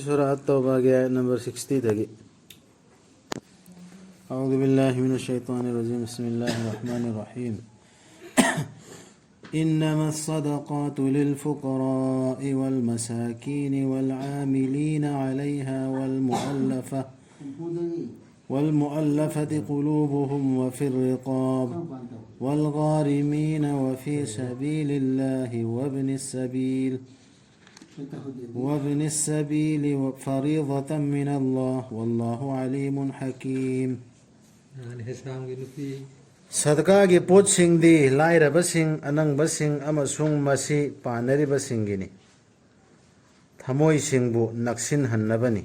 سورة التوبة نمبر 60 دقي. أعوذ بالله من الشيطان الرجيم. بسم الله الرحمن الرحيم. إنما الصدقات للفقراء والمساكين والعاملين عليها والمؤلفة قلوبهم وفي الرقاب والغارمين وفي سبيل الله وابن السبيل فريضة من الله والله عليم حكيم. صدقاء پوت سنگ دی لائر بسنگ اننگ بسنگ اما سنگ مسي پانری بسنگینی تھموئی سنگ بو نقسن ہنبنی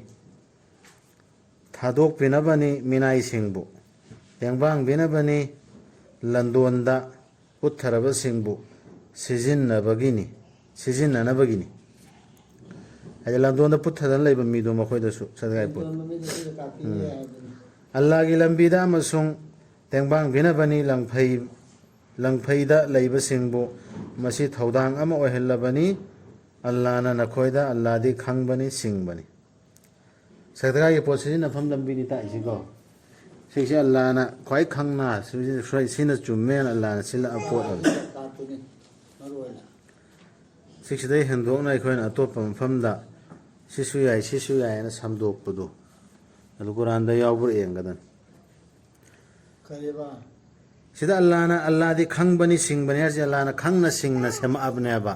تھادوک پینبنی منائی سنگ بو تینبانگ بینبنی لندون دا اتھر بسنگ بو سیزن نبگینی هذا لندون دا پتہ دن لئی بمیدو مخوی دسو صدقاء پوت اللہ کی لمبی دا اما سنگ تینبانگ بینبنی لنگفی دا لئی بسنگ بو مسي تھودانگ اما اوہل بنی اللہ نا نکوی دا اللہ دی کھنگ بنی سنگ بنی صدقاء پوت سیزن نفهم لمبی نیتا ایسی گو سیکسی اللہ نا کھوئی کھنگ نا سینا چومین اللہ نا سیلا اپوت سیکسی دای ہندوک نا ایکوین اتوپا مفهم دا سیسو یای نا سمدوک پدو ادو قرآن دا یاوبر اینگدن سيدا الله نا الله دي خنگ بني سنگ بني هرسي الله نا خنگ نا سنگ نا سما ابني ابا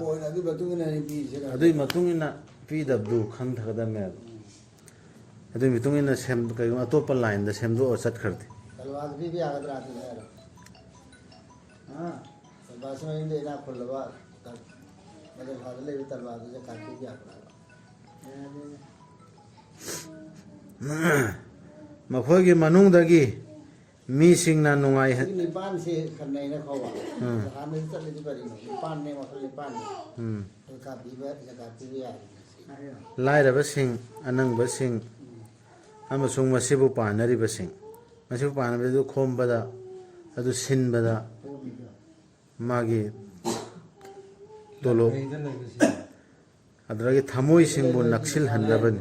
ادوي متونغ نا في دبدو خنگ تھگدم مے ادوي متونغ نا سم کئی اتوپا لائن دا سم دو اور سٹ کرتے تلوار بھی آگد راتی ہے ہاں باس میں دے نا کھلوا مگر حاضر لے تلوار دے کاٹی بھی آگد مخوگی منونگ دگی می سنگ نا نونگائی ہے نیپان سے کرنے نہ کھوا ہم نے چلے دی پری نیپان نے مخل نیپان کا بیبر زکاتی بھی آ لائر بسنگ اننگ بسنگ اما سنگ مسیبو پانری بسنگ مسیبو پانری دو کھوم بدا ادو سن بدا ماگی دولو ادراگی تھموئی سنگ بو نقسل ہنربن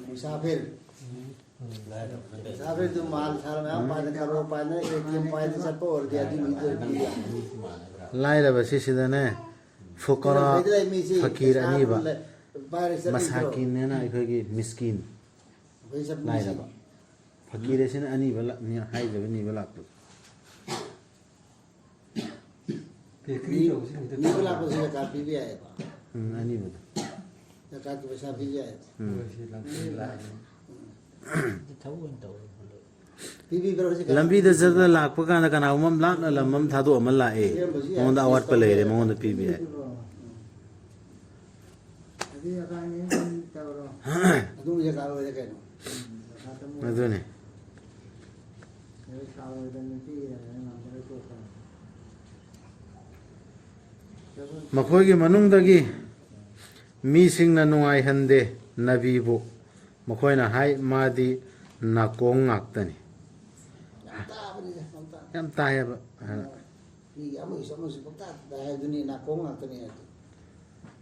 مسافر مسافر تو مال تھار میں پانی کرو پانی ایک پانی سے پور دیا دی لائر بسی سیدنے فقراء فقیر انیبا مساکین نینا ایکوگی مسکین لائر با فقیر سین انیبا ہائی جب انیبا لاکتو نیبا لاکتو سے کافی بھی آئے با انیبا زکاة بسا بھی آئے لمبی دا زرد لاک پکان دا کنا امم لاکنا لمم تھا دو امم لائے مون دا آوات پا لے رہے مون دا پی بھی آئے ادو نے مخوی کی منونگ دگی می سنگ نا نونگائی ہندے نبی بو مخوی نا ہائی ما دی ناکونگ آکتنی یم تاہی با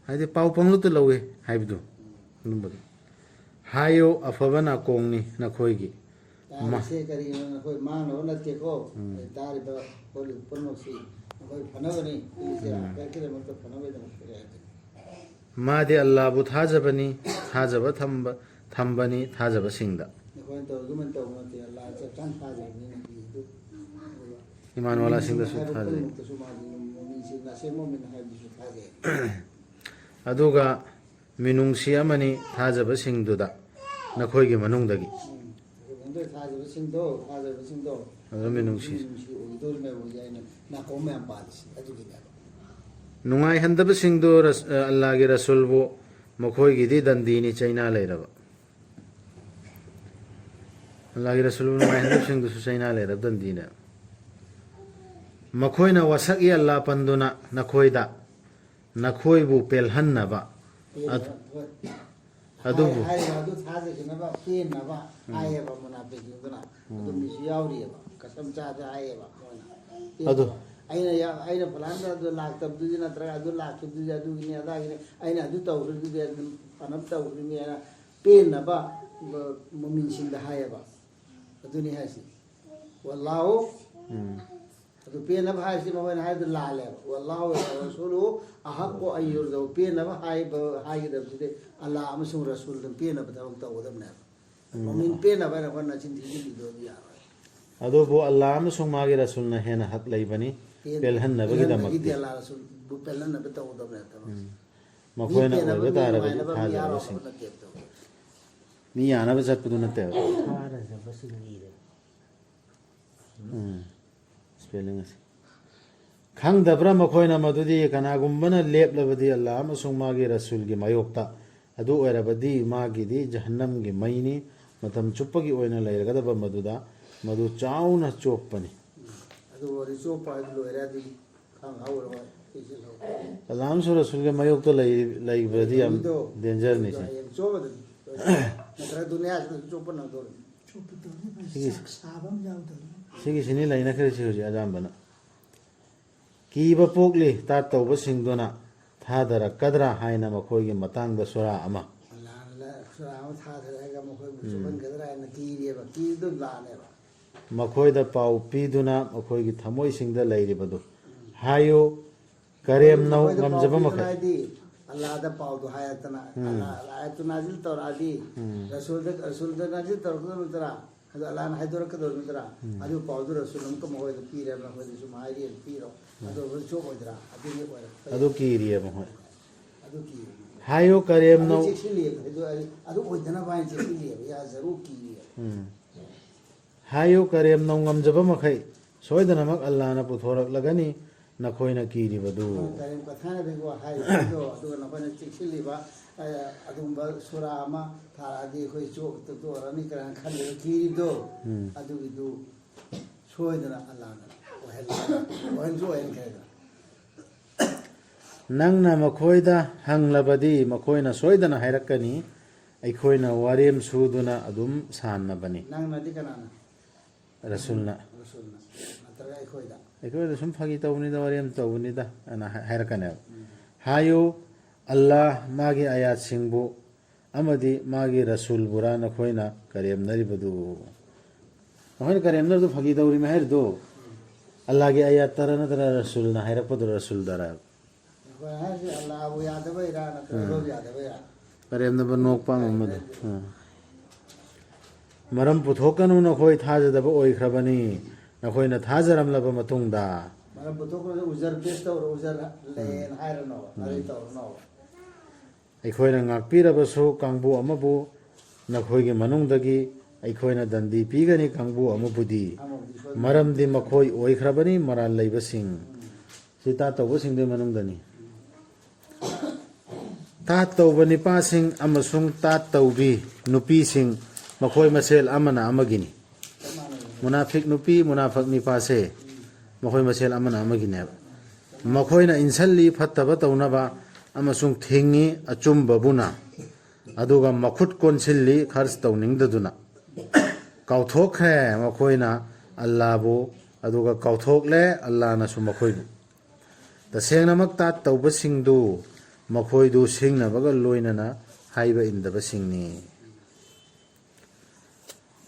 ہائی دی پاو پنگلو تو لوگے ہائی بدو ہائیو افبا ناکونگ نی نکھوئی گی ما دی اللہ بو تھاجبنی تھاجبا تھمبنی تھاجبا سنگدا ایمان والا سنگدا سو تھاجے ادوگا منونگسی امنی تھاجبا سنگدودا نکھوئی گی منونگ دگی ادو منونگسی نونگائی ہندب سنگدو اللہ کی رسول بو مکھوئی گی دی دندینی چینا لے ربا اللہ کی رسول بو نونگائی ہندب سنگدو سو چینا لے رب دندینا مکھوئی نا وسقی اللہ پندونا نکھوئی دا نکھوئی بو پیلہن نبا ادو بو ادو أين فلان ده لاك تبدو نترى ده لاك تبدو جادو إني هذا إني أين هذا تورد ده ꯐꯅꯕ ꯇꯧꯈ꯭ꯔꯤꯅꯦꯅ ꯄꯦꯟꯅꯕ ꯃꯃꯤꯡꯁꯤꯡꯗ ꯍꯥꯏꯌꯦꯕ ꯑꯗꯨꯅꯤ ꯍꯥꯏꯁꯤ ꯋꯥꯜꯂꯥꯍꯨ ꯑꯗꯨ ꯄꯦꯟꯅꯕ ꯍꯥꯏꯁꯤ ꯃꯈꯣꯏꯅ ꯍꯥꯏꯕꯗꯨ ꯂꯥꯜꯂꯦꯕ ꯋꯥꯜꯂꯥꯍꯨ ꯔꯁꯨꯂꯨꯍꯨ ꯑꯍꯛꯀꯨ ꯑꯟ ꯌꯨꯔꯖꯎ ꯄꯦꯟꯅꯕ ꯍꯥꯏꯒꯗꯕꯁꯤꯗꯤ ꯑꯜꯂꯥꯍ ꯑꯃꯁꯨꯡ ꯔꯁꯨꯜꯗ ꯄꯦꯟꯅꯕ ꯊꯕꯛ ꯇꯧꯒꯗꯕꯅꯦꯕ ꯃꯃꯤꯡ ꯄꯦꯟꯅꯕ ꯍꯥꯏꯅ ꯑꯩꯈꯣꯏꯅ ꯅꯆꯤꯟ ꯊꯤꯖꯤꯜꯂꯤꯗꯣ ꯌꯥꯔꯣꯏ ꯑꯗꯨꯕꯨ ꯑꯜꯂꯥ ꯑꯃꯁꯨꯡ ꯃꯥꯒꯤ ꯔꯁꯨꯜꯅ ꯍꯦꯟꯅ ꯍꯛ ꯂꯩꯕꯅꯤ ꯄꯦꯜꯍꯟꯅꯕꯒꯤꯗꯃꯛꯇꯤ ꯑꯜꯂꯥꯍ ꯄꯦꯜꯍꯟꯅꯕ ꯇꯧꯒꯗꯕꯅꯦꯕ ꯃꯈꯣꯏꯅ ꯑꯣꯏꯕ ꯇꯥꯔꯕꯗꯤ ꯊꯥꯖꯔꯕꯁꯤꯡ ꯃꯤ ꯌꯥꯅꯕ ꯆꯠꯄꯗꯨ ꯅꯠꯇꯦꯕ ꯁ꯭ꯄꯦꯂꯤꯡ ꯑꯁꯤ ꯈꯪꯗꯕ꯭ꯔꯥ ꯃꯈꯣꯏꯅ ꯃꯗꯨꯗꯤ ꯀꯅꯥꯒꯨꯝꯕꯅ ꯂꯦꯞꯂꯕꯗꯤ ꯑꯜꯂꯥꯍ ꯑꯃꯁꯨꯡ ꯃꯥꯒꯤ ꯔꯁꯨꯜꯒꯤ ꯃꯥꯌꯣꯛꯇ ꯑꯗꯨ ꯑꯣꯏꯔꯕꯗꯤ ꯃꯥꯒꯤꯗꯤ ꯖꯍꯟꯅꯝꯒꯤ ꯃꯩꯅꯤ ꯃꯇꯝ ꯆꯨꯞꯄꯒꯤ ꯑꯣꯏꯅ ꯂꯩꯔꯒꯗꯕ ꯃꯗꯨꯗ ꯃꯗꯨ ꯆꯥꯎꯅ ꯆꯣꯞꯄꯅꯤ ꯑꯗꯨ ꯑꯣꯏꯔꯗꯤ ꯆꯣꯞꯄ ꯍꯥꯏꯕ ꯂꯣꯏꯔꯦ ꯑꯗꯨꯗꯤ ꯈꯪꯍꯧꯔꯣꯏ ꯑꯜꯂꯥꯍ ꯑꯃꯁꯨꯡ ꯔꯁꯨꯜꯒꯤ ꯃꯥꯌꯣꯛꯇ ꯂꯩꯕꯗꯤ ꯌꯥꯝ ꯗꯦꯟꯖꯔꯅꯤ ꯁꯤ ꯆꯣꯞꯄꯗꯗꯤ ꯅꯠꯇ꯭ꯔꯒ ꯗꯨꯅꯤꯌꯥꯁꯤꯗ ꯆꯣꯞꯄ ꯅꯪꯗꯣꯔꯤ ꯁꯤꯒꯤꯁꯤꯅꯤ ꯂꯩꯅꯈ꯭ꯔꯤꯁꯤ ꯍꯧꯖꯤꯛ ꯑꯌꯥꯝꯕꯅ ꯀꯤꯕ ꯄꯣꯛꯂꯤ ꯇꯥꯠ ꯇꯧꯕꯁꯤꯡꯗꯨꯅ ꯊꯥꯗꯔꯛꯀꯗ꯭ꯔꯥ ꯍꯥꯏꯅ ꯃꯈꯣꯏꯒꯤ ꯃꯇꯥꯡꯗ ꯁꯨꯔꯥ ꯑꯃ ꯁꯨꯔꯥ ꯑꯃ ꯊꯥꯊꯔꯛꯑꯒ ꯃꯈꯣꯏꯕꯨ ꯆꯣꯞꯍꯟꯒꯗ꯭ꯔꯥ ꯍꯥꯏꯅ ꯀꯤꯔꯦꯕ ꯀꯤꯕꯗꯨ ꯂꯥꯟꯅꯦꯕ ꯃꯈꯣꯏꯗ ꯄꯥꯎ ꯄꯤꯗꯨꯅ ꯃꯈꯣꯏꯒꯤ ꯊꯃꯣꯏꯁꯤꯡꯗ ꯂꯩꯔꯤꯕꯗꯨ ꯍꯥꯏꯌꯨ ꯀꯔꯦꯝꯅꯧ ꯉꯝꯖꯕ ꯃꯈꯩ ꯍꯥꯏꯗꯤ ꯑꯜꯂꯥꯍꯗ ꯄꯥꯎꯗꯨ ꯍꯥꯏꯔꯛꯇꯅ ꯑꯥꯌꯠꯇꯨ ꯅꯥꯖꯤꯜ ꯇꯧꯔꯛꯑꯗꯤ ꯔꯁꯨꯜꯗ ꯅꯥꯖꯤꯜ ꯇꯧꯔꯛꯀꯗꯕ ꯅꯠꯇ꯭ꯔꯥ ꯑꯗꯨ ꯑꯜꯂꯥꯍꯅ ꯍꯥꯏꯗꯣꯔꯛꯀꯗꯕ ꯅꯠꯇ꯭ꯔꯥ ꯑꯗꯨ ꯄꯥꯎꯗꯨ ꯔꯁꯨꯜ ꯑꯃꯨꯛꯀ ꯃꯈꯣꯏꯗ ꯄꯤꯔꯦꯕ ꯃꯈꯣꯏꯗ ꯁꯨꯝ ꯍꯥꯏꯔꯤ ꯄꯤꯔꯣ ꯑꯗꯨ ꯆꯣꯞꯄꯣꯏꯗ꯭ꯔꯥ ꯑꯗꯨꯅꯤ ꯑꯣꯏꯔꯛꯄ ꯑꯗꯨ ꯀꯤꯔꯤꯑꯕ ꯃꯈꯣꯏ ꯑꯗꯨ ꯀꯤꯔꯤ ꯍꯥꯏꯌꯨ ꯀꯔꯦꯝꯅꯧ ꯆꯦꯛꯁꯤꯜꯂꯤꯑꯕ ꯑꯗꯨ ꯑꯣꯏꯗꯅꯕ ꯍꯥꯏꯅ ꯆꯦꯛꯁꯤꯜꯂꯤꯑꯕ ꯌꯥꯖꯔꯨ ꯀꯤꯔꯤꯑꯕ ꯍꯥꯏꯌꯨ ꯀꯔꯦꯝꯅꯧ ꯉꯝꯖꯕ ꯃꯈꯩ ꯁꯣꯏꯗꯅꯃꯛ ꯑꯜꯂꯥꯍꯅ ꯄꯨꯊꯣꯔꯛꯂꯒꯅꯤ ꯅꯈꯣꯏꯅ ꯀꯤꯔꯤꯕꯗꯨ ꯀꯔꯦꯝ ꯀꯊꯥꯅꯕꯤꯀꯣ ꯍꯥꯏꯔꯤꯕꯗꯣ ꯑꯗꯨꯒ ꯅꯈꯣꯏꯅ ꯆꯦꯛꯁꯤꯜꯂꯤꯕ ꯑꯗꯨꯒꯨꯝꯕ ꯁꯨꯔꯥ ꯑꯃ ꯊꯥꯔꯛꯑꯗꯤ ꯑꯩꯈꯣꯏ ꯆꯣꯞꯇꯣꯔꯅꯤ ꯀꯥꯏꯅ ꯈꯜꯂꯤꯕ ꯀꯤꯔꯤꯗꯣ ꯑꯗꯨꯒꯤꯗꯨ ꯁꯣꯏꯗꯅ ꯑꯜꯂꯥꯍꯅ ꯑꯣꯏꯍꯟꯁꯨ ꯑꯣꯏꯍꯟꯈ꯭ꯔꯦꯗꯅ ꯅꯪꯅ ꯃꯈꯣꯏꯗ ꯍꯪꯂꯕꯗꯤ ꯃꯈꯣꯏꯅ ꯁꯣꯏꯗꯅ ꯍꯥꯏꯔꯛꯀꯅꯤ ꯑꯩꯈꯣꯏꯅ ꯋꯥꯔꯦꯝ ꯁꯨꯗꯨꯅ ꯑꯗꯨꯝ ꯁꯥꯟꯅꯕꯅꯤ ꯅꯪꯅꯗꯤ ꯀꯅꯥꯅ ꯔꯁꯨꯜꯅ ꯅꯠꯇ꯭ꯔꯒ ꯑꯩꯈꯣꯏꯗ ꯁꯨꯝ ꯐꯥꯒꯤ ꯇꯧꯕꯅꯤꯗ ꯋꯥꯔꯦꯝ ꯇꯧꯕꯅꯤꯗ ꯑꯅ ꯍꯥꯏꯔꯛꯀꯅꯦꯕ ꯍꯥꯏꯌꯨ ꯑꯜꯂꯥꯍ ꯃꯥꯒꯤ ꯑꯌꯥꯠꯁꯤꯡꯕꯨ ꯑꯃꯗꯤ ꯃꯥꯒꯤ ꯔꯁꯨꯜꯕꯨꯔꯥ ꯅꯈꯣꯏꯅ ꯀꯔꯦꯝꯅꯔꯤꯕꯗꯨ ꯅꯈꯣꯏꯅ ꯀꯔꯦꯝꯅꯔꯤꯕꯗꯨ ꯐꯥꯒꯤ ꯇꯧꯔꯤꯃꯦ ꯍꯥꯏꯔꯤꯗꯣ ꯑꯜꯂꯥꯍꯒꯤ ꯑꯌꯥꯠꯇꯔ ꯅꯠꯇ꯭ꯔꯒ ꯔꯁꯨꯜꯅ ꯍꯥꯏꯔꯛꯄꯗꯨ ꯔꯁꯨꯜꯗꯔ ꯍꯥꯏꯁꯤ ꯑꯜꯂꯥꯍꯕꯨ ꯌꯥꯗꯕꯩꯔꯥ ꯅꯠꯇ꯭ꯔꯒ ꯌꯥꯗꯕꯩꯔꯥ ꯀꯔꯦꯝꯅꯕ ꯅꯣꯛꯄ ꯑꯃꯗꯣ ꯃꯔꯝ ꯄꯨꯊꯣꯛꯀꯅꯨ ꯅꯈꯣꯏ ꯊꯥꯖꯗꯕ ꯑꯣꯏꯈ꯭ꯔꯕꯅꯤ ꯅꯈꯣꯏꯅ ꯊꯥꯖꯔꯝꯂꯕ ꯃꯇꯨꯡꯗ ꯃꯔꯝ ꯄꯨꯊꯣꯛꯀꯅꯨ ꯎꯖꯔ ꯄꯦꯁ ꯇꯧꯔꯣ ꯎꯖꯔ ꯂꯩꯌꯦꯅ ꯍꯥꯏꯔꯅꯣꯕ ꯑꯗꯩ ꯇꯧꯔꯅꯣꯕ ꯑꯩꯈꯣꯏꯅ ꯉꯥꯛꯄꯤꯔꯕꯁꯨ ꯀꯥꯡꯕꯨ ꯑꯃꯕꯨ ꯅꯈꯣꯏꯒꯤ ꯃꯅꯨꯡꯗꯒꯤ ꯑꯩꯈꯣꯏꯅ ꯗꯟꯗꯤ ꯄꯤꯒꯅꯤ ꯀꯥꯡꯕꯨ ꯑꯃꯕꯨꯗꯤ ꯃꯔꯝꯗꯤ ꯃꯈꯣꯏ ꯑꯣꯏꯈ꯭ꯔꯕꯅꯤ ꯃꯔꯥꯜ ꯂꯩꯕꯁꯤꯡ ꯁꯤ ꯇꯥꯠ ꯇꯧꯕꯁꯤꯡꯗꯨꯒꯤ ꯃꯅꯨꯡꯗꯅꯤ ꯇꯥꯠ ꯇꯧꯕ ꯅꯤꯄꯥꯁꯤꯡ ꯑꯃꯁꯨꯡ ꯇꯥꯠ ꯇꯧꯕꯤ ꯅꯨꯄꯤꯁꯤꯡ ꯃꯈꯣꯏ ꯃꯁꯦꯜ ꯑꯃꯅ ꯑꯃꯒꯤꯅꯤ ꯃꯨꯅꯥꯐꯤꯛ ꯅꯨꯄꯤ ꯃꯨꯅꯥꯐꯛ ꯅꯤꯄꯥꯁꯦ ꯃꯈꯣꯏ ꯃꯁꯦꯜ ꯑꯃꯅ ꯑꯃꯒꯤꯅꯦꯕ ꯃꯈꯣꯏꯅ ꯏꯟꯁꯜꯂꯤ ꯐꯠꯇꯕ ꯇꯧꯅꯕ ꯑꯃꯁꯨꯡ ꯊꯤꯡꯉꯤ ꯑꯆꯨꯝꯕꯕꯨꯅ ꯑꯗꯨꯒ ꯃꯈꯨꯠ ꯀꯣꯟꯁꯤꯜꯂꯤ ꯈꯔꯆ ꯇꯧꯅꯤꯡꯗꯗꯨꯅ ꯀꯥꯎꯊꯣꯛꯈ꯭ꯔꯦ ꯃꯈꯣꯏꯅ ꯑꯜꯂꯥꯍꯕꯨ ꯑꯗꯨꯒ ꯀꯥꯎꯊꯣꯛꯂꯦ ꯑꯜꯂꯥꯍꯅꯁꯨ ꯃꯈꯣꯏꯕꯨ ꯇꯁꯦꯡꯅꯃꯛ ꯇꯥꯠ ꯇꯧꯕꯁꯤꯡꯗꯨ ꯃꯈꯣꯏꯗꯨ ꯁꯤꯡꯅꯕꯒ ꯂꯣꯏꯅꯅ ꯍꯥꯏꯕ ꯏꯟꯗꯕꯁꯤꯡꯅꯤ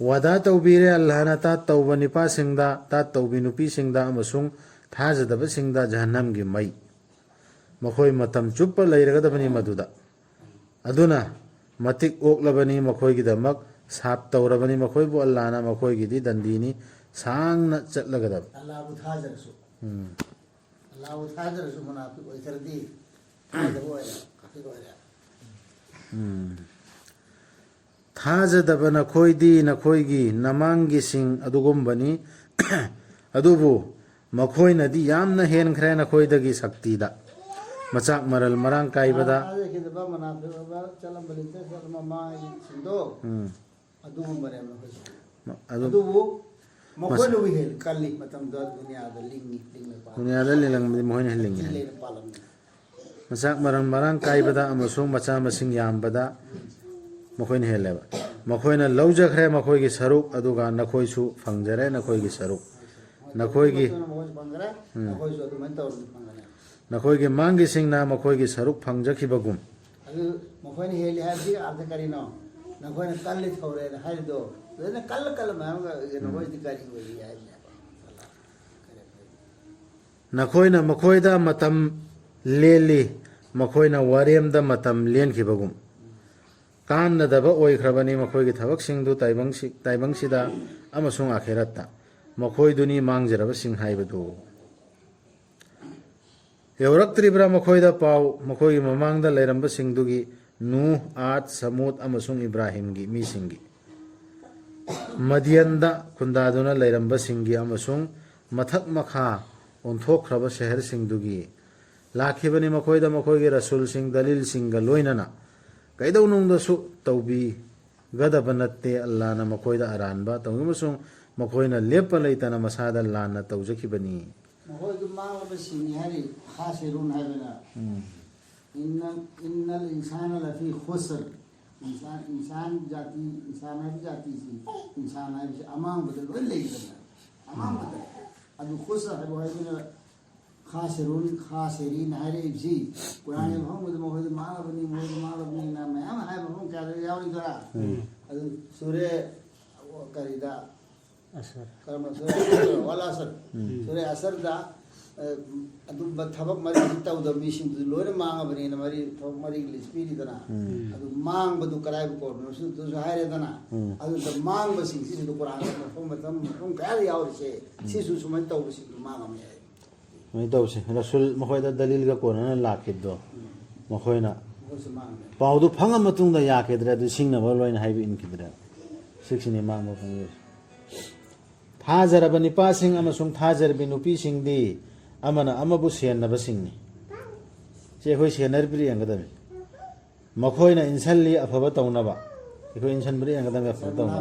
ꯋꯥꯗꯥ ꯇꯧꯕꯤꯔꯦ ꯑꯜꯂꯥꯍꯅ ꯇꯥꯠ ꯇꯧꯕ ꯅꯤꯄꯥꯁꯤꯡꯗ ꯇꯥꯠ ꯇꯧꯕꯤ ꯅꯨꯄꯤꯁꯤꯡꯗ ꯑꯃꯁꯨꯡ ꯊꯥꯖꯗꯕꯁꯤꯡꯗ ꯖꯍꯟꯅꯝꯒꯤ ꯃꯩ ꯃꯈꯣꯏ ꯃꯇꯝ ꯆꯨꯞꯄ ꯂꯩꯔꯒꯗꯕꯅꯤ ꯃꯗꯨꯗ ꯑꯗꯨꯅ ꯃꯇꯤꯛ ꯑꯣꯛꯂꯕꯅꯤ ꯃꯈꯣꯏꯒꯤꯗꯃꯛ ꯁꯥꯞ ꯇꯧꯔꯕꯅꯤ ꯃꯈꯣꯏꯕꯨ ꯑꯜꯂꯥꯍꯅ ꯃꯈꯣꯏꯒꯤꯗꯤ ꯗꯟꯗꯤꯅꯤ ꯁꯥꯡꯅ ꯆꯠꯂꯒꯗꯕ ꯑꯜꯂꯥꯍꯕꯨ ꯊꯥꯖꯔꯁꯨ ꯑꯜꯂꯥꯍꯕꯨ ꯊꯥꯖꯔꯁꯨ ꯃꯨꯅꯥꯐꯤꯛ ꯑꯣꯏꯈ꯭ꯔꯗꯤ ꯊꯥꯖꯕ ꯑꯣꯏꯔꯦ ꯀꯥꯐꯤꯔ ꯑꯣꯏꯔꯦ ꯊꯥꯖꯗꯕ ꯅꯈꯣꯏꯗꯤ ꯅꯈꯣꯏꯒꯤ ꯅꯃꯥꯡꯒꯤꯁꯤꯡ ꯑꯗꯨꯒꯨꯝꯕꯅꯤ ꯑꯗꯨꯕꯨ ꯃꯈꯣꯏꯅꯗꯤ ꯌꯥꯝꯅ ꯍꯦꯟꯈ꯭ꯔꯦ ꯅꯈꯣꯏꯗꯒꯤ ꯁꯛꯇꯤꯗ ꯃꯆꯥꯛ ꯃꯔꯜ ꯃꯔꯥꯡ ꯀꯥꯏꯕꯗ ꯊꯥꯖꯈꯤꯗꯕ ꯃꯨꯅꯥꯐꯤꯛ ꯑꯣꯏꯕ ꯆꯠꯂꯝꯕ ꯂꯤꯆꯠ ꯃꯃꯥꯁꯤꯡꯗꯣ ꯑꯗꯨꯒꯨꯝꯕꯅꯦꯕ ꯃꯈꯣꯏꯁꯦ ꯑꯗꯨꯕꯨ ꯃꯈꯣꯏꯅꯕꯨ ꯍꯦꯟꯅ ꯀꯜꯂꯤ ꯃꯇꯝꯗ ꯗꯨꯅꯤꯌꯥꯗ ꯗꯨꯅꯤꯌꯥꯗ ꯂꯤꯡꯂꯝꯕꯗꯤ ꯃꯈꯣꯏꯅ ꯍꯦꯜꯂꯤꯉꯤ ꯍꯥꯏ ꯃꯆꯥꯛ ꯃꯔꯜ ꯃꯔꯥꯡ ꯀꯥꯏꯕꯗ ꯑꯃꯁꯨꯡ ꯃꯆꯥ ꯃꯁꯤꯡ ꯌꯥꯝꯕꯗ ꯃꯈꯣꯏꯅ ꯍꯦꯜꯂꯦꯕ ꯃꯈꯣꯏꯅ ꯂꯧꯖꯈ꯭ꯔꯦ ꯃꯈꯣꯏꯒꯤ ꯁꯔꯨꯛ ꯑꯗꯨꯒ ꯅꯈꯣꯏꯁꯨ ꯐꯪꯖꯔꯦ ꯅꯈꯣꯏꯒꯤ ꯁꯔꯨꯛ ꯅꯈꯣꯏꯒꯤ ꯃꯥꯡꯒꯤꯁꯤꯡꯅ ꯃꯈꯣꯏꯒꯤ ꯁꯔꯨꯛ ꯐꯪꯖꯈꯤꯕꯒꯨꯝ ꯑꯗꯨ ꯃꯈꯣꯏꯅ ꯍꯦꯜꯂꯤ ꯍꯥꯏꯕꯁꯤ ꯑꯥꯔꯊ ꯀꯔꯤꯅꯣ ꯅꯈꯣꯏꯅ ꯀꯜꯂꯤ ꯊꯧꯔꯦꯅ ꯍꯥꯏꯔꯤꯗꯣ ꯑꯗꯨꯅ ꯀꯜꯂ ꯃꯌꯥꯝꯒ ꯅꯈꯣꯏꯗꯤ ꯀꯔꯤ ꯑꯣꯏꯔꯤ ꯍꯥꯏꯕꯅꯦꯕ ꯅꯈꯣꯏꯅ ꯃꯈꯣꯏꯗ ꯃꯇꯝ ꯂꯦꯜꯂꯤ ꯃꯈꯣꯏꯅ ꯋꯥꯔꯦꯝꯗ ꯃꯇꯝ ꯂꯦꯟꯈꯤꯕꯒꯨꯝ ꯀꯥꯟꯅꯗꯕ ꯑꯣꯏꯈ꯭ꯔꯕꯅꯤ ꯃꯈꯣꯏꯒꯤ ꯊꯕꯛꯁꯤꯡꯗꯨ ꯇꯥꯏꯕꯪꯁꯤꯗ ꯑꯃꯁꯨꯡ ꯑꯥꯈꯦꯔꯠꯇ ꯃꯈꯣꯏꯗꯨꯅꯤ ꯃꯥꯡꯖꯔꯕꯁꯤꯡ ꯍꯥꯏꯕꯗꯨ ꯌꯧꯔꯛꯇ꯭ꯔꯤꯕ꯭ꯔꯥ ꯃꯈꯣꯏꯗ ꯄꯥꯎ ꯃꯈꯣꯏꯒꯤ ꯃꯃꯥꯡꯗ ꯂꯩꯔꯝꯕꯁꯤꯡꯗꯨꯒꯤ ꯅꯨ ꯑꯥꯠ ꯁꯃꯨꯠ ꯑꯃꯁꯨꯡ ꯏꯕ꯭ꯔꯥꯍꯤꯝꯒꯤ ꯃꯤꯁꯤꯡꯒꯤ ꯃꯗꯤꯌꯟꯗ ꯈꯨꯟꯗꯥꯗꯨꯅ ꯂꯩꯔꯝꯕꯁꯤꯡꯒꯤ ꯑꯃꯁꯨꯡ ꯃꯊꯛ ꯃꯈꯥ ꯑꯣꯟꯊꯣꯛꯈ꯭ꯔꯕ ꯁꯍꯔꯁꯤꯡꯗꯨꯒꯤ ꯂꯥꯛꯈꯤꯕꯅꯤ ꯃꯈꯣꯏꯗ ꯃꯈꯣꯏꯒꯤ ꯔꯁꯨꯜꯁꯤꯡ ꯗꯂꯤꯜꯁꯤꯡꯒ ꯂꯣꯏꯅꯅ ꯀꯩꯗꯧꯅꯨꯡꯗꯁꯨ ꯇꯧꯕꯤꯒꯗꯕ ꯅꯠꯇꯦ ꯑꯜꯂꯥꯍꯅ ꯃꯈꯣꯏꯗ ꯑꯔꯥꯟꯕ ꯇꯧꯅꯤ ꯑꯃꯁꯨꯡ ꯃꯈꯣꯏꯅ ꯂꯦꯞꯄ ꯂꯩꯇꯅ ꯃꯁꯥꯗ ꯂꯥꯟꯅ ꯇꯧꯖꯈꯤꯕꯅꯤ ꯃꯈꯣꯏꯗꯨ ꯃꯥꯡꯂꯕꯁꯤꯡꯅꯤ ꯍꯥꯏꯔꯤ ꯈꯥꯁꯤꯔꯨꯟ ꯍꯥꯏꯕꯅ इन्नल इंसान लफी खुसर इंसान जाति इंसान है जाति सी इंसान है अमांग बदल लोई लेगिदना अमांग बदल अदु खुसर है बोय खासिरुन खासिरीन हारे जी कुरान में हम मुझे मोहद मालबनी ना मैं हम है हम क्या यावरी दरा अदु सूर्य करिदा असर कर्म सूर्य वाला असर सूर्य असर दा अदु थबक मरी तौद मिसिंग लोय मांगबनी ना मरी थबक मरी लिस्पीरी दना अदु मांग बदु कराय को नसु तो हायरे दना अदु द मांग बसिंग सि दु कुरान में हम क्या यावरी से सिसु सुमन तौबसिंग मांगम है मैं तौसे रसूल मखोयदा दलील का कोना लाखिदो मखोयना पाउदु फंगा मतुंगदा याकेद्रे दु सिंगनबा लोयना हाइबि इनकिद्रे सिक्सिनि मांगबा फंगे थाजरबा निपासिंग अमसुंग थाजरबि नुपिसिंगदि अमना अमबु सेननबा सिंगनि जे होय सेनरबिरि अंगदबि मखोयना इनसल्लि अफबा तौनबा इखो इनसनबरि अंगदबि अफबा तौनबा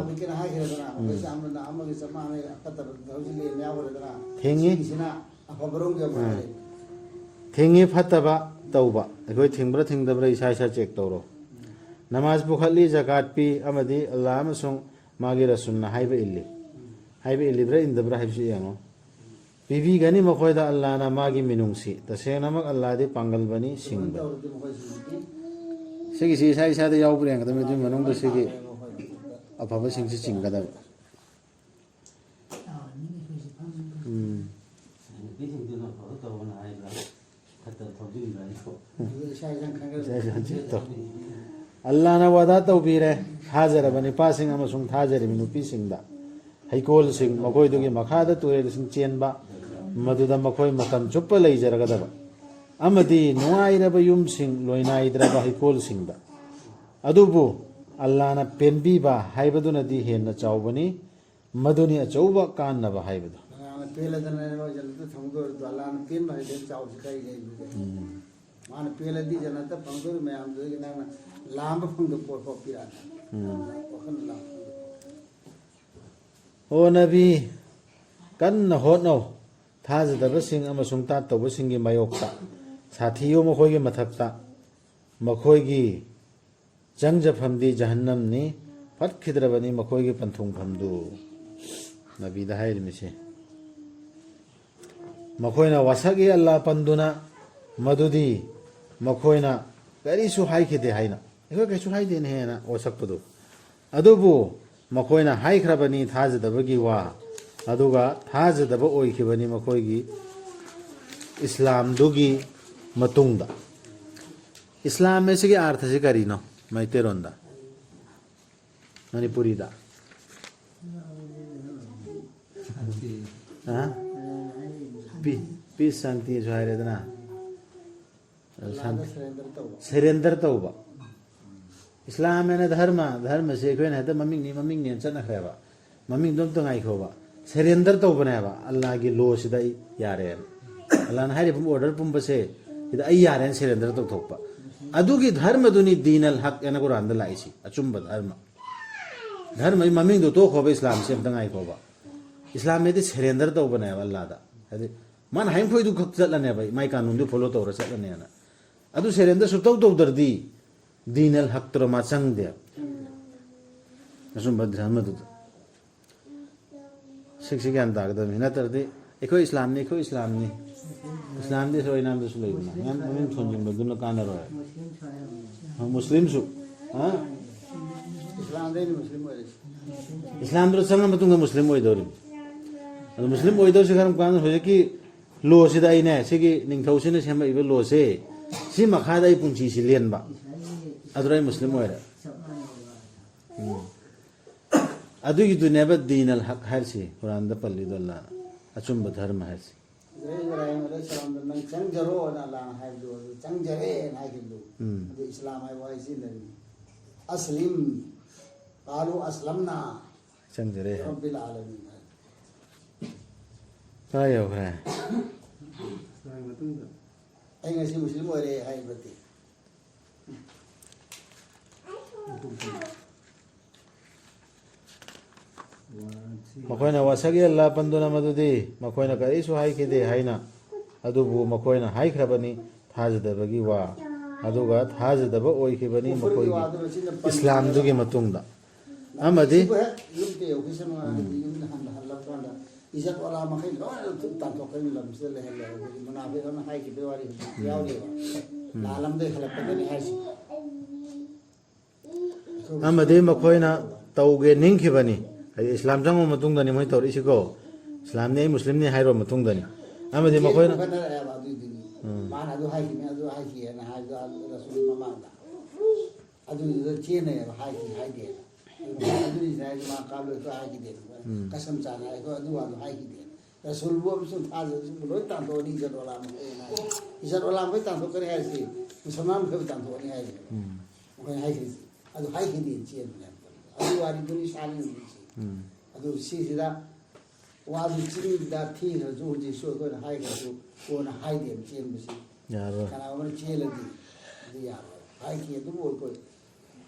थेंगी थेंगी फतबा तौबा अखोय थेंब्रा थेंदब्रा इसा इसा चेक तौरो नमाज पुखली जकात पी अमदी अल्लाह अमसुंग मागी रसूलना हाइबे इल्लिब्रा इंदब्रा हाइबसि यांगो बीबी गनी मखोयदा अल्लाहना मागी मिनुंगसी तसेनमक अल्लाहदि पांगलबनी सिंगबा सिगी सी इसा इसा दे यावब्रे अंगदमे दु मनुंग सिगी अफबा सिंगसि चिंगदा अल्लाहना वादा तौबीरे थाजरबा निपासिंग अमसुंग थाजरिबि नुपिसिंगदा हैकोल सिंग मखोयदुगी मखादा तुरेलसिंग चेनबा मदुदा मखोय मतम चुप्पा लैजरगदबा अमदी नुआइरबा युमसिंग लोइनाइद्रबा हैकोल सिंगदा अदुबु अल्लाहना पेनबीबा हाइबदुनदी हेन्ना चावबनी मदुनी अचौबा कान्नबा हाइबदु पेलदना नो जलत थंगदोर अल्लाहना पेन भाई दे चावस कई ले मान पेलदी जनत फंगदोर मयाम दोगी ना लांब फंगदो पोर पिरा वखन ला ओ नबी कन्न होनो थाजदबसिंग अमसुंग ता तौबसिंगी मायोक्ता साथियो मखोयगी मथक्ता मखोयगी जंगजफमदी जहन्नमनी फटखिद्रबनी मखोयगी पंथुंगफमदु नबी दा हायरिमिसे मखोयना वासगी अल्लाह पंदुना मदुदी मखोयना करिसु हाइखिदे हाइना एखो कैसु हाइदेन हेना ओसकपदु अदुबु मखोयना हाइख्रबनी थाजदबगी वा अदुगा थाजदब ओइखिबनी मखोयगी इस्लाम दुगी मतुंगदा इस्लाम में सिगे अर्थ से करिनो मैतेरोंदा मणिपुरीदा हां पीस शांति जो है रेदना सरेंदर तौबा इस्लाम में धर्म से कोई नहीं तो मम्मी ने चना खरेबा मम्मी दम तो गाय खोबा सरेंदर तौबनेबा अल्लाह की लो सिदा यारे अल्लाह ने हाइरे पुम ऑर्डर पुम बसे इदा आई यारे सरेंदर तो थोपा अदुगी धर्म दुनी दीनल हक एना कुरान द लाइसी अचुंब धर्म मम्मी दो तो खोबा इस्लाम से दम गाय खोबा इस्लाम में सरेंदर तौबनेबा अल्लाह दा मन हाइम फोइदु खक चलने भाई माई कानून दु फॉलो तौर चलने ना अदु सरेंदर सुतौ तौदरदी दीनल हक तर मा चंगदे असुम धर्म दु शिक्षक ज्ञान दागदमी नतरदि एको इस्लाम नि Islam this or Inam this lady. I'm from Jim Baguna Kanaro. Muslims. Islam then Muslim was. Islam does some Matunga Muslim Oidorim. And the Muslim Oidos Kan Hojaki Lo Sidaina, Sigi, Ninkosin, Hema, even Lo say. See Makada Punchi Silianba. Other Muslim Oida. Adu you do never dean al Halsi, or under Palidala. Achumba Dharma has. Changjaro and Allah have do, Changjare and I can do. The Islam I was in them. Aslim, Palu Aslamna, Changjare. Rabbil Alamin. Tayo, I see Muslim or a high bati. Makoina wasagi Allah panduna madudi makoina ka isu hai kide haina adubu makoina hai khrabani thajadabagi wa aduga thajadaba oi khibani makoi Islam dugi matungda amadi yumte officer ma yum halla panda isat wala makai lo ta to kai lam se le hele munafiq na hai ki bewari yaw le la lam de khala padani hai amadi makoina tauge ningkhibani Islam jango matung dani moi tori siko Islam ne Muslim ne hairo matung dani amadi makoi na mana do hai ki na hai do rasul mama da adu do chene hai de adu ni sai ma qablo to hai ki de kasam cha na ko adu wa hai ki de rasul bo su tha su lo tan to ni jat wala ma isat wala ma tan to kare hai si musalman ko tan to ni hai ko hai ki adu hai ki de chen adu wa ri ni shan ni अदु सिदा वादु चिरि दा थि र जो जे सो को high गयो कोन high दे chain बसी यारो kana वर चेल दी या हाइ कि दु बोल को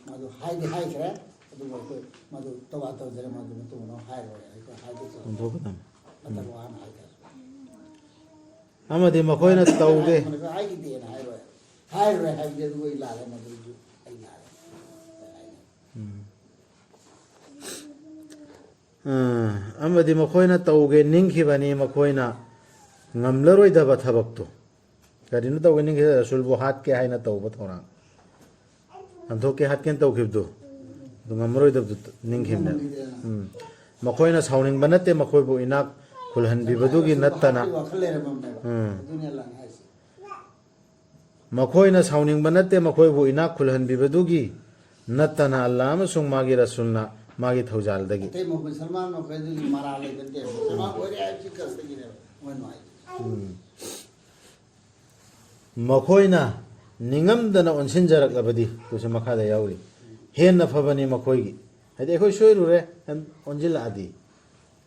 मदु हाइ दे हाइ करे दु बोल को मदु तवा तो जरे मदु तो न हाइ रो को हाइ दे तो उनको कदम मतलब वान हाइ कर amadi makoi na tauge high कि दे ना हाइ रो हाइ दे दु ला ले मदु ju ai La amadi makoina tauge ningkhibani makoina ngamlaroi daba thabakto kadinu tauge ninghi rasul bo hat ke haina tauba thorang antho ke hat ken taukhibdu du ngamroi dab ningkhimna makoina sauning banate makoi bo inak khulhan bibadu gi nattana makoina sauning banate makoi bo inak khulhan bibadu gi nattana allah amasung magi rasulna magi thaujal dagi te mo musulman no kay du mara le bente musulman ko ri ay chikas te gine mon mai makoina ningam dana onsin jarak labadi to se makha da yauri hen na phabani makoi gi hade khoi soiru re onjil adi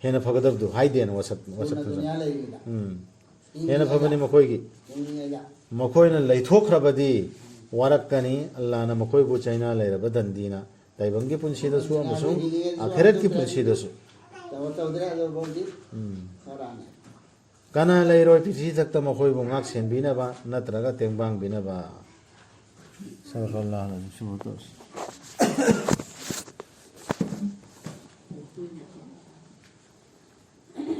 hen na phagadab du hai den wasap dunya le hen na phabani makoi gi makoina leithokhrabadi warakani allah na makoi bu chaina le rabadan dina Taibangi pun sida su amasung akhirat ki pun sida su kana leiroi pisi takta makoi bu ngak sen bina ba natraga tengbang bina ba sallallahu alaihi wasallam